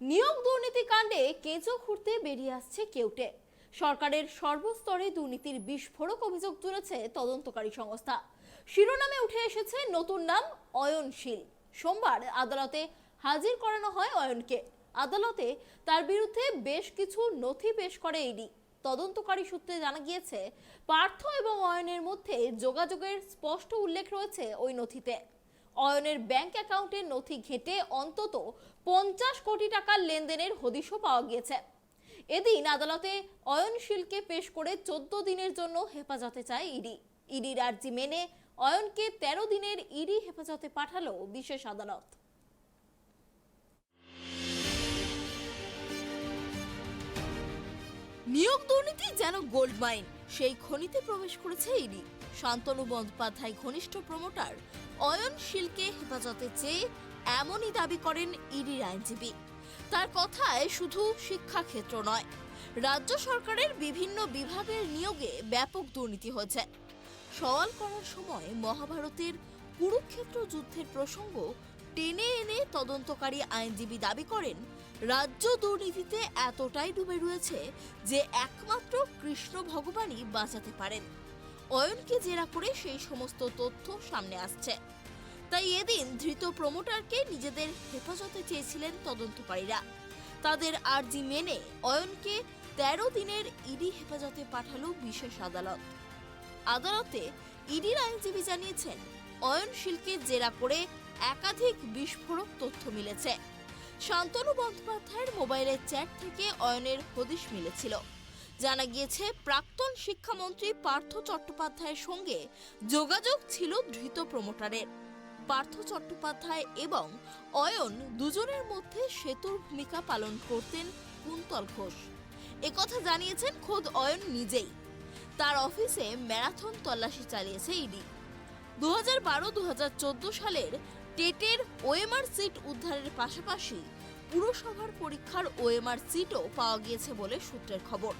নিয়োগ দুর্নীতি কাণ্ডে কেঁচো খুঁড়তে বেরিয়ে আসছে কেউটে। সরকারের সর্বস্তরে দুর্নীতির বিস্ফোরক অভিযোগ তুলেছে তদন্তকারী সংস্থা। শিরোনামে উঠে এসেছে নতুন নাম অয়নশীল। সোমবার আদালতে হাজির করানো হয় অয়নকে। আদালতে তার বিরুদ্ধে বেশ কিছু নথি পেশ করে ইডি। তদন্তকারী সূত্রে জানা গিয়েছে, পার্থ এবং অয়নের মধ্যে যোগাযোগের স্পষ্ট উল্লেখ রয়েছে ওই নথিতে। অয়নের ব্যাংক অ্যাকাউন্টের নথি ঘেঁটে অন্তত 50 কোটি টাকার লেনদেনের হদিশও পাওয়া গিয়েছে। এদিন আদালতে অয়নশীলকে পেশ করে 14 দিনের জন্য হেফাজতে চায় ইডি। ইডির আর্জি মেনে অয়নকে 13 দিনের ইডি হেফাজতে পাঠালো বিশেষ আদালত। নিয়োগ দুর্নীতি যেন গোল্ড মাইন, সেই খনিতে প্রবেশ করেছে ইডি। শান্তনু বন্দ্যোপাধ্যায় ঘনিষ্ঠ প্রমোটার অয়নশীলকে হেফাজতে চেয়ে এমনই দাবি করেন ইডির আইনজীবী। তার কথায় শুধু শিক্ষাক্ষেত্র নয়, রাজ্য সরকারের বিভিন্ন বিভাগের নিয়োগে ব্যাপক দুর্নীতি হয়েছে। সওয়াল করার সময় মহাভারতের কুরুক্ষেত্র যুদ্ধের প্রসঙ্গ টেনে এনে তদন্তকারী আইনজীবী দাবি করেন, রাজ্য দুর্নীতিতে এতটাই ডুবে রয়েছে যে একমাত্র কৃষ্ণ ভগবানই বাঁচাতে পারেন। অয়নকে জেরা করে সেই সমস্ত তথ্য সামনে আসছে। তাই এদিন ধৃত প্রমোটারকে নিজেদের হেফাজতে চেয়েছিলেন তদন্তকারীরা। তাদের আর্জি মেনে অয়নকে 13 দিনের ইডি হেফাজতে পাঠালো বিশেষ আদালত। আদালতে ইডির আইনজীবী জানিয়েছেন, অয়নশীলকে জেরা করে একাধিক বিস্ফোরক তথ্য মিলেছে। শান্তনু বন্দ্যোপাধ্যায়ের মোবাইলের চ্যাট থেকে অয়নের হদিশ মিলেছিল। জানা গিয়েছে, প্রাক্তন শিক্ষামন্ত্রী পার্থ চট্টোপাধ্যায়ের সঙ্গে যোগাযোগ ছিল ধৃত প্রমোটারের। পার্থ চট্টোপাধ্যায় এবং অয়ন দুজনের মধ্যে সেতুর ভূমিকা পালন করতেন কুন্তল ঘোষ। একথা জানিয়েছেন খোদ অয়ন নিজেই। তার অফিসে ম্যারাথন তল্লাশি চালিয়েছে ইডি। 2012-2014 সালের টেটের ওএমআর সিট উদ্ধারের পাশাপাশি পুরসভার পরীক্ষার ওএমআর সিটও পাওয়া গিয়েছে বলে সূত্রের খবর।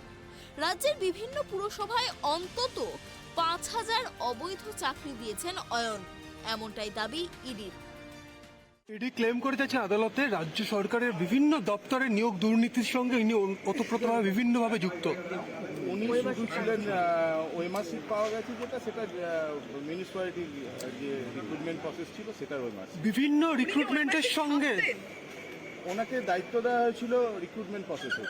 রাজ্যের বিভিন্ন পুরসভায় অন্তত 5000 অবৈধ চাকরি দিয়েছেন অয়ন, এমনটাই দাবি ইডির। ইডি ক্লেম করে যাচ্ছেন আদালতে রাজ্য সরকারের বিভিন্ন দপ্তরের নিয়োগ দুর্নীতির সঙ্গে ইনি ওতপ্রোতভাবে বিভিন্নভাবে যুক্ত। উনি শুধু ছিলেন ওএমআর সিট পাওয়া গেছে, সেটা মিউনিসিপ্যালিটির যে রিক্রুটমেন্ট প্রসেস ছিল সেটার ওএমআর সিট। বিভিন্ন রিক্রুটমেন্টের সঙ্গে ওনাকে দায়িত্ব দেওয়া হয়েছিল রিক্রুটমেন্ট প্রসেসে।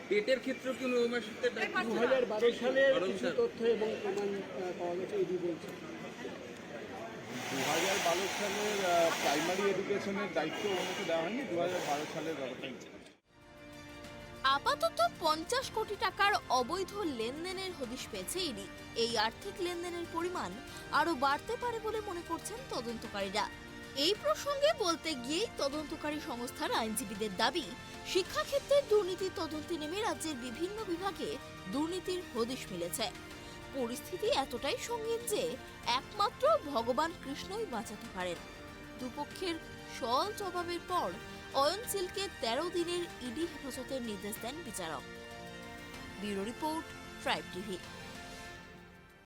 পেটের ক্ষেত্রে কি ওএমআর সিটের 2012 সালের কিছু তথ্য এবং প্রমাণ পাওয়া গেছে ইডি বলছে। 2012 সালের প্রাইমারি এডুকেশনের দায়িত্ব ওনাকে দেওয়া হয়নি, 2012 সালের ব্যাপারটা। আপাতত 50 কোটি টাকার অবৈধ লেনদেনের হদিশ পেয়েছে ইডি। এই আর্থিক লেনদেনের পরিমাণ আরো বাড়তে পারে বলে মনে করছেন তদন্তকারীরা। এই প্রসঙ্গে বলতে গিয়েই তদন্তকারী সংস্থার আইনজীবীদের দাবি, শিক্ষাক্ষেত্রে দুর্নীতির তদন্তে নেমে রাজ্যের বিভিন্ন বিভাগে দুর্নীতির হদিশ মিলেছে। পরিস্থিতি এতটাই সঙ্গীন যে একমাত্র ভগবান কৃষ্ণই বাঁচাতে পারেন। দুপক্ষের সওয়াল জবাবের পর অয়নশীলকে 13 দিনের ইডি হেফাজতের নির্দেশ দেন বিচারক। Bureau report, tribe TV.